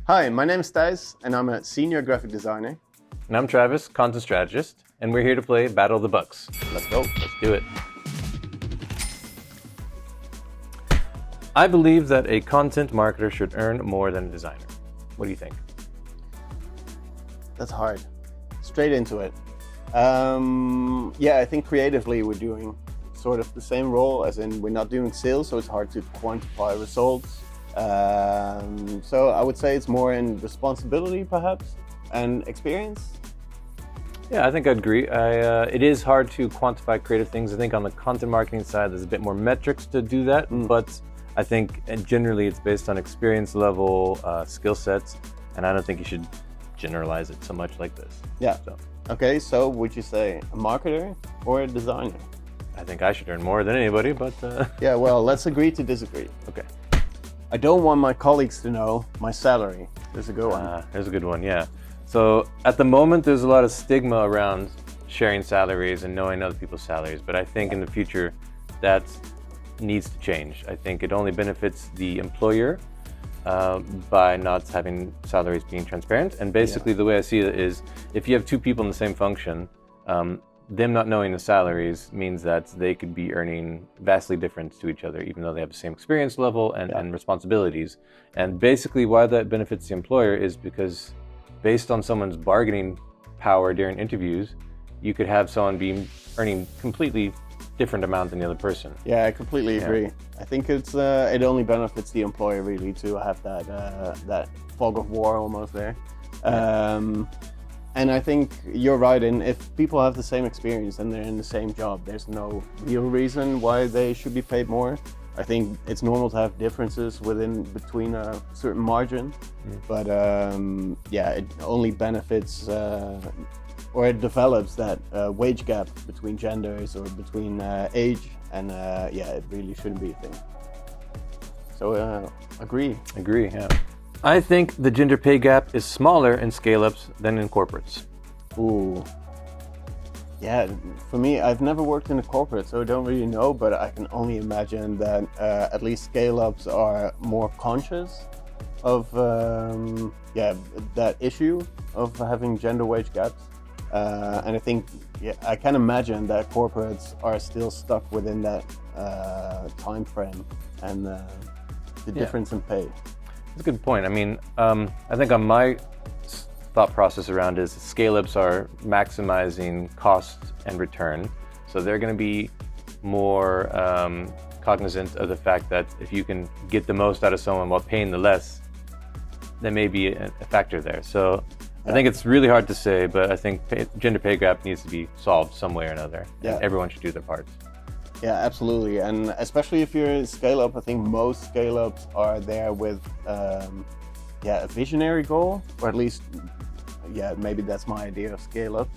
Hi, my name is Thijs, and I'm a senior graphic designer. And I'm Travis, Content Strategist, and we're here to play Battle of the Bucks. Let's go. Let's do it. I believe that a content marketer should earn more than a designer. What do you think? That's hard. Straight into it. I think creatively we're doing sort of the same role, as in we're not doing sales, so it's hard to quantify results. So I would say it's more in responsibility, perhaps, and experience. Yeah, I think I'd agree. It is hard to quantify creative things. I think on the content marketing side, there's a bit more metrics to do that, but I think generally it's based on experience level, skill sets, and I don't think you should generalize it so much like this. Yeah. Okay, so would you say a marketer or a designer? I think I should earn more than anybody, but... Yeah, well, let's agree to disagree. Okay. I don't want my colleagues to know my salary. There's a good one. There's a good one, yeah. So at the moment, there's a lot of stigma around sharing salaries and knowing other people's salaries, but I think in the future that needs to change. I think it only benefits the employer by not having salaries being transparent. And basically the way I see it is, if you have two people in the same function, them not knowing the salaries means that they could be earning vastly different to each other, even though they have the same experience level and responsibilities. And basically why that benefits the employer is because based on someone's bargaining power during interviews, you could have someone earning completely different amount than the other person. Yeah, I completely agree. I think it only benefits the employer really to have that fog of war almost there. And I think you're right, and if people have the same experience and they're in the same job, there's no real reason why they should be paid more. I think it's normal to have differences between a certain margin, but it only benefits or it develops that wage gap between genders or between age, and it really shouldn't be a thing. So agree. Agree, yeah. I think the gender pay gap is smaller in scale-ups than in corporates. Ooh. Yeah, for me, I've never worked in a corporate, so I don't really know, but I can only imagine that at least scale-ups are more conscious of that issue of having gender wage gaps. And I think, I can imagine that corporates are still stuck within that time frame and the difference in pay. That's a good point. I mean, I think on my thought process around is scale-ups are maximizing cost and return. So they're going to be more cognizant of the fact that if you can get the most out of someone while paying the less, there may be a factor there. So I think it's really hard to say, but I think gender pay gap needs to be solved some way or another. Yeah. And everyone should do their parts. Yeah, absolutely. And especially if you're a scale-up, I think most scale-ups are there with a visionary goal, or at least, maybe that's my idea of scale-up,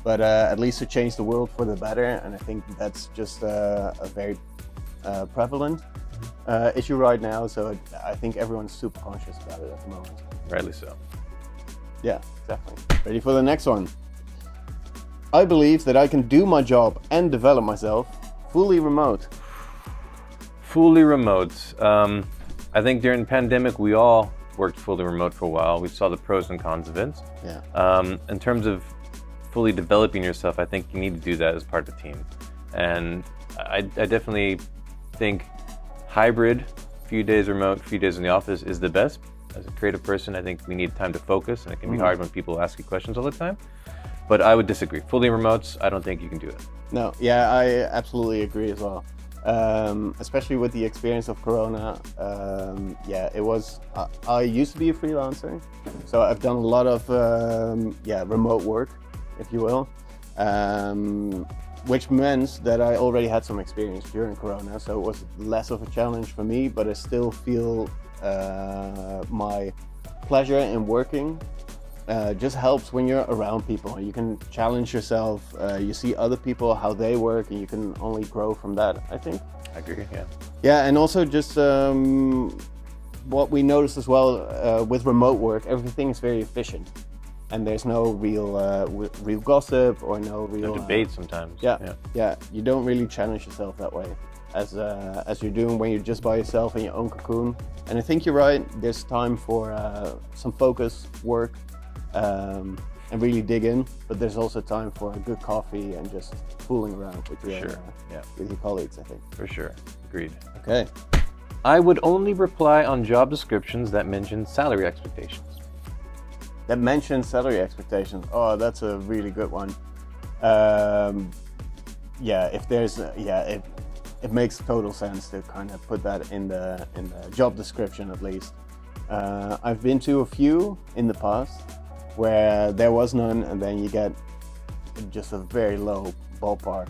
but at least to change the world for the better. And I think that's just a very prevalent issue right now. So I think everyone's super conscious about it at the moment. Rightly so. Yeah, exactly. Ready for the next one? I believe that I can do my job and develop myself fully remote. Fully remote. I think during the pandemic, we all worked fully remote for a while. We saw the pros and cons of it. Yeah. In terms of fully developing yourself, I think you need to do that as part of the team. And I definitely think hybrid, few days remote, few days in the office is the best. As a creative person, I think we need time to focus, and it can be hard when people ask you questions all the time. But I would disagree. Fully remote, I don't think you can do it. No, yeah, I absolutely agree as well. Especially with the experience of Corona. It was, I used to be a freelancer, so I've done a lot of remote work, if you will, which meant that I already had some experience during Corona, so it was less of a challenge for me, but I still feel my pleasure in working just helps when you're around people. You can challenge yourself, you see other people, how they work, and you can only grow from that, I think. I agree, yeah. Yeah, and also just what we noticed as well with remote work, everything is very efficient. And there's no real gossip or no real... debate sometimes. Yeah, you don't really challenge yourself that way. as you're doing when you're just by yourself in your own cocoon. And I think you're right. There's time for some focus work and really dig in. But there's also time for a good coffee and just fooling around with your with your colleagues, I think. For sure. Agreed. Okay. I would only reply on job descriptions that mention salary expectations. That mentions salary expectations. Oh, that's a really good one. If there's it makes total sense to kind of put that in the job description at least. I've been to a few in the past where there was none, and then you get just a very low ballpark,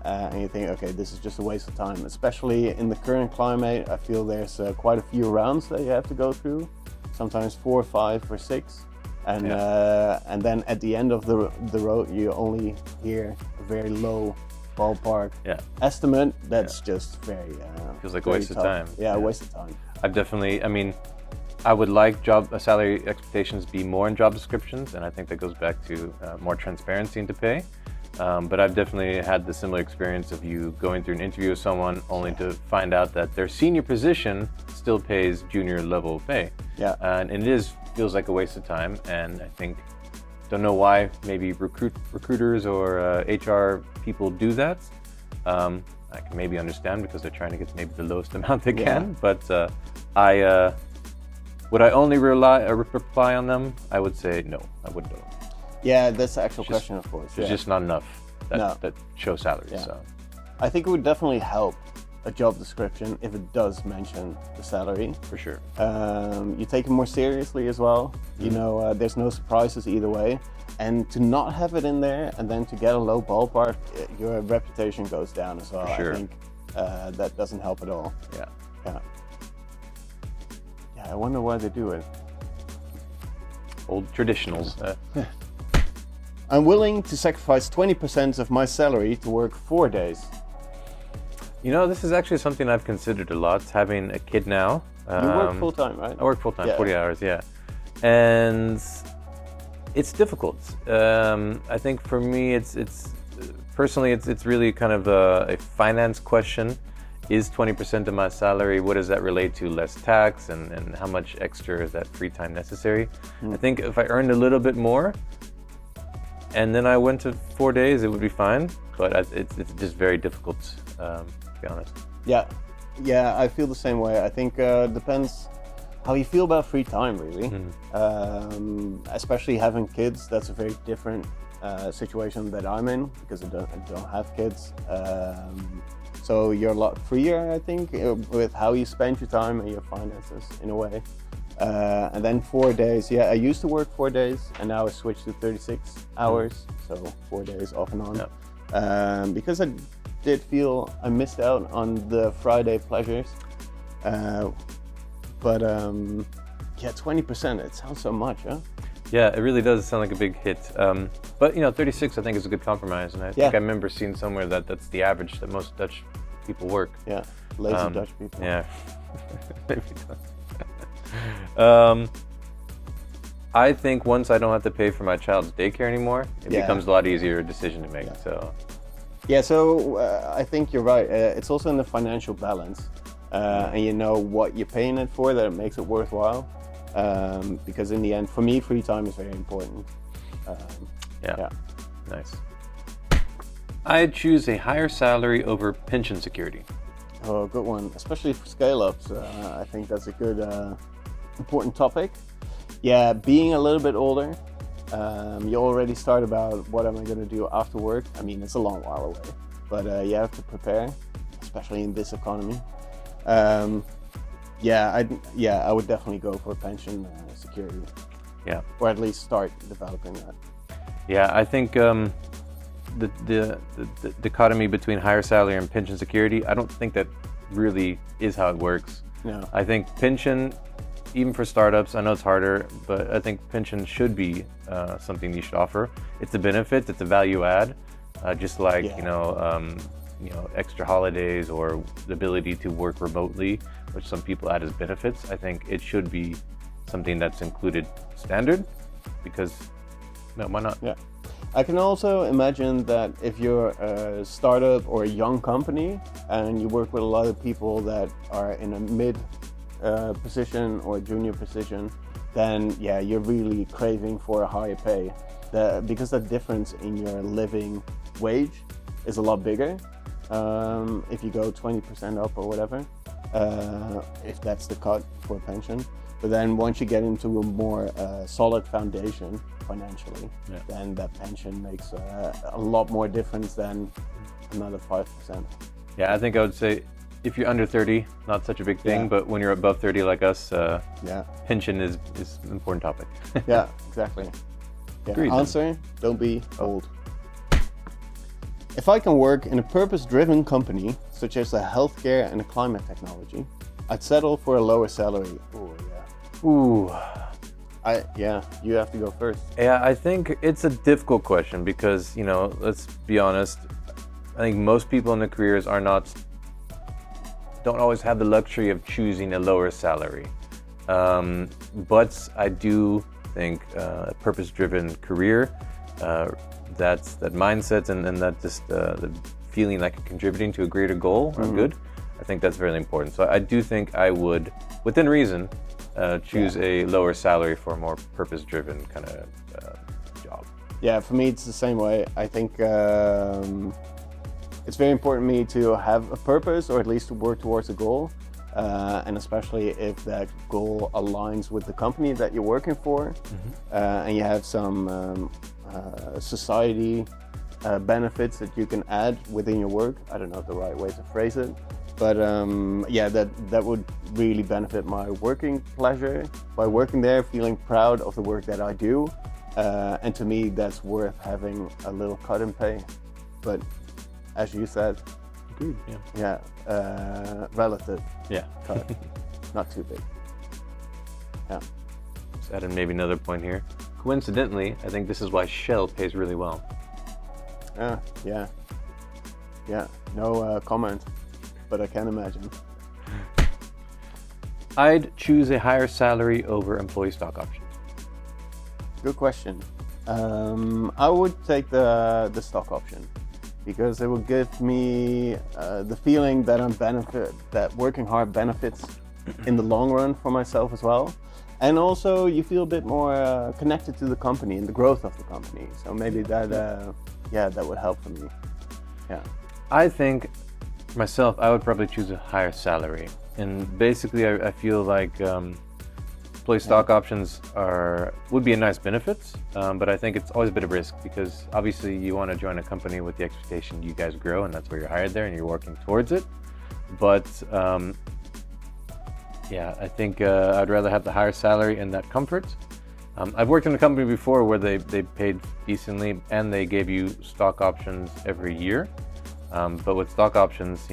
and you think, okay, this is just a waste of time. Especially in the current climate, I feel there's quite a few rounds that you have to go through, sometimes 4, 5, or 6. And then at the end of the road, you only hear a very low ballpark estimate. That's just very feels like a waste of time. Yeah, a waste of time. I would like salary expectations be more in job descriptions, and I think that goes back to more transparency into pay. But I've definitely had the similar experience of you going through an interview with someone only to find out that their senior position still pays junior level pay. Yeah. And it feels like a waste of time, and I think, don't know why maybe recruiters or HR people do that. I can maybe understand because they're trying to get maybe the lowest amount they can, but would I only reply on them? I would say no, I wouldn't do it. Yeah, that's the actual question, of course. There's just not enough that show salaries. Yeah. So I think it would definitely help a job description if it does mention the salary. For sure. You take it more seriously as well. You know, there's no surprises either way. And to not have it in there and then to get a low ballpark, your reputation goes down as well. Sure. I think that doesn't help at all. Yeah. I wonder why they do it. Old traditionals. I'm willing to sacrifice 20% of my salary to work 4 days. You know, this is actually something I've considered a lot, having a kid now. You work full-time, right? I work full-time, 40 hours, yeah. And it's difficult. I think for me, it's personally, it's really kind of a finance question. Is 20% of my salary, what does that relate to? Less tax, and how much extra is that free time necessary? I think if I earned a little bit more, and then I went to 4 days, it would be fine. But it's just very difficult, to be honest. Yeah, I feel the same way. I think depends how you feel about free time, really. Especially having kids, that's a very different situation that I'm in because I don't have kids. So you're a lot freer, I think, with how you spend your time and your finances in a way. And then 4 days, I used to work 4 days and now I switched to 36 hours. So 4 days off and on. Because I did feel I missed out on the Friday pleasures. But 20%, it sounds so much, huh? Yeah, it really does sound like a big hit. But 36 I think is a good compromise, and I think I remember seeing somewhere that that's the average that most Dutch people work. Yeah, lazy Dutch people. Yeah. Maybe not. I think once I don't have to pay for my child's daycare anymore, it becomes a lot easier decision to make. So I think you're right. It's also in the financial balance, and you know what you're paying it for, that it makes it worthwhile. Because in the end, for me, free time is very important. Nice. I'd choose a higher salary over pension security. Oh, good one, especially for scale-ups. I think that's a good, important topic. Yeah, being a little bit older, you already start about what am I going to do after work. I mean, it's a long while away, but you have to prepare, especially in this economy. I would definitely go for pension security. Yeah, or at least start developing that. Yeah, I think the dichotomy between higher salary and pension security, I don't think that really is how it works. No. I think pension, even for startups, I know it's harder, but I think pension should be something you should offer. It's a benefit, it's a value add, just like extra holidays or the ability to work remotely, which some people add as benefits. I think it should be something that's included standard, because why not? Yeah, I can also imagine that if you're a startup or a young company and you work with a lot of people that are in a mid position or junior position, then yeah, you're really craving for a higher pay. Because the difference in your living wage is a lot bigger if you go 20% up or whatever, if that's the cut for pension. But then once you get into a more solid foundation financially, then that pension makes a lot more difference than another 5%. Yeah, I think I would say if you're under 30, not such a big thing, but when you're above 30 like us, pension is an important topic. Yeah, exactly. Yeah. Agreed, answer, don't be old. If I can work in a purpose-driven company, such as a healthcare and a climate technology, I'd settle for a lower salary. Oh, yeah. Ooh. You have to go first. Yeah, I think it's a difficult question because, let's be honest, I think most people in their careers don't always have the luxury of choosing a lower salary. But I do think a purpose-driven career, that mindset and that just the feeling like you're contributing to a greater goal or good, I think that's very important. So I do think I would, within reason, choose a lower salary for a more purpose-driven kind of job. Yeah, for me it's the same way. I think it's very important to me to have a purpose, or at least to work towards a goal, and especially if that goal aligns with the company that you're working for, and you have some society benefits that you can add within your work. I don't know the right way to phrase it, but that would really benefit my working pleasure by working there, feeling proud of the work that I do, and to me that's worth having a little cut in pay. But as you said, agreed. Relative. Yeah. Cut, not too big. Yeah. Just add in maybe another point here. Coincidentally, I think this is why Shell pays really well. Yeah. No comment, but I can imagine. I'd choose a higher salary over employee stock options. Good question. I would take the stock option, because it will give me the feeling that working hard benefits in the long run for myself as well. And also you feel a bit more connected to the company and the growth of the company. So maybe that would help for me. Yeah. I think for myself, I would probably choose a higher salary. And basically I feel like employee stock options would be a nice benefit, but I think it's always a bit of risk, because obviously you want to join a company with the expectation you guys grow, and that's why you're hired there and you're working towards it. But I think I'd rather have the higher salary and that comfort. I've worked in a company before where they paid decently and they gave you stock options every year. But with stock options,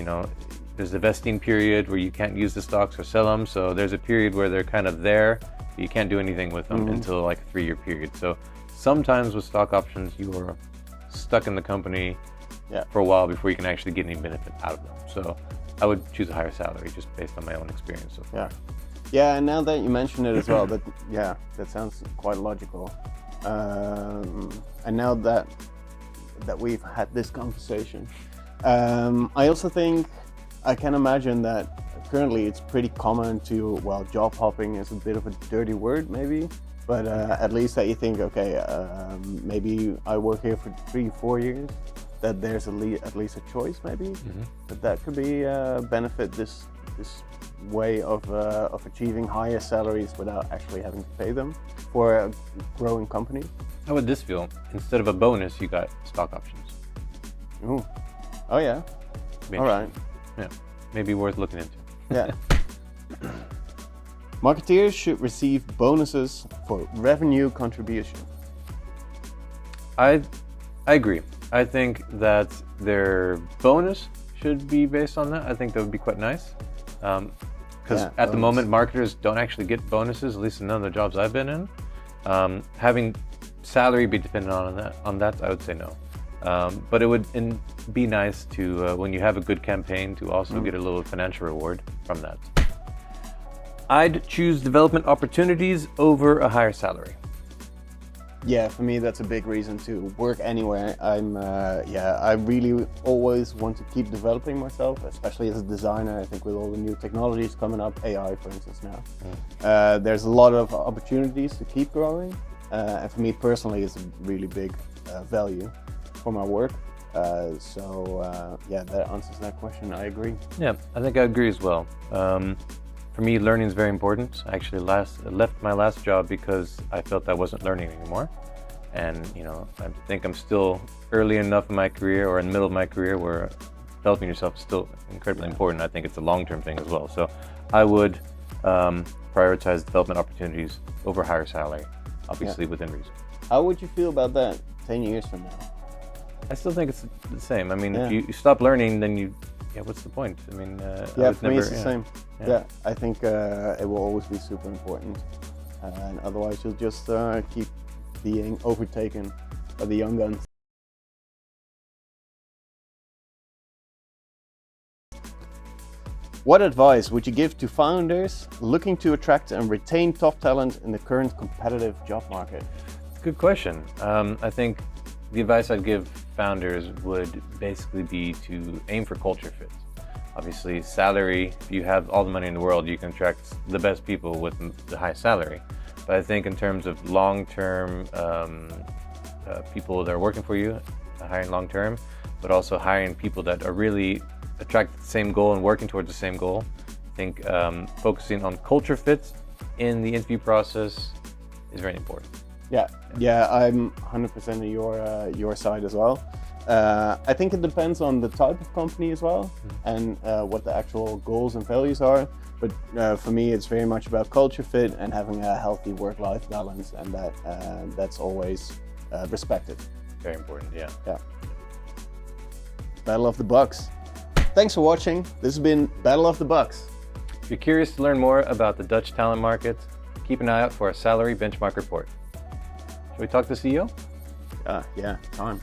there's a vesting period where you can't use the stocks or sell them. So there's a period where they're kind of there, but you can't do anything with them until like a 3-year period. So sometimes with stock options, you are stuck in the company for a while before you can actually get any benefit out of them. So I would choose a higher salary just based on my own experience so far. Yeah, and now that you mention it as well, that sounds quite logical. And now that we've had this conversation, I also think I can imagine that currently it's pretty common to, job hopping is a bit of a dirty word maybe, but at least that you think, okay, maybe I work here for 3-4 years, that there's at least a choice maybe, that could be benefit this way of achieving higher salaries without actually having to pay them for a growing company. How would this feel? Instead of a bonus, you got stock options. Ooh. Oh yeah. All right. Yeah, maybe worth looking into. Yeah. Marketeers should receive bonuses for revenue contribution. I agree. I think that their bonus should be based on that. I think that would be quite nice. Because at the moment, marketers don't actually get bonuses, at least in none of the jobs I've been in. Having salary be dependent on that, I would say no. But it would be nice to, when you have a good campaign, to also get a little financial reward from that. I'd choose development opportunities over a higher salary. Yeah, for me that's a big reason to work anywhere. I really always want to keep developing myself, especially as a designer. I think with all the new technologies coming up, AI for instance now, there's a lot of opportunities to keep growing. And for me personally, it's a really big value for my work. That answers that question. I agree. Yeah, I think I agree as well. For me, learning is very important. I actually left my last job because I felt I wasn't learning anymore. And I think I'm still early enough in my career, or in the middle of my career, where developing yourself is still incredibly important. I think it's a long-term thing as well. So I would prioritize development opportunities over higher salary, obviously within reason. How would you feel about that 10 years from now? I still think it's the same. I mean, if you stop learning, then what's the point? I mean, for me it's the same. Yeah, I think it will always be super important, and otherwise you'll just keep being overtaken by the young guns. What advice would you give to founders looking to attract and retain top talent in the current competitive job market? Good question. I think the advice I'd give founders would basically be to aim for culture fit. Obviously, salary, if you have all the money in the world, you can attract the best people with the high salary. But I think in terms of long-term people that are working for you, hiring long-term, but also hiring people that are really attracted to the same goal and working towards the same goal. I think focusing on culture fit in the interview process is very important. Yeah, I'm 100% on your side as well. I think it depends on the type of company as well, and what the actual goals and values are. But for me, it's very much about culture fit and having a healthy work-life balance, and that's always respected. Very important, yeah. Battle of the Bucks. Thanks for watching. This has been Battle of the Bucks. If you're curious to learn more about the Dutch talent market, keep an eye out for our salary benchmark report. Shall we talk to the CEO? Yeah, time.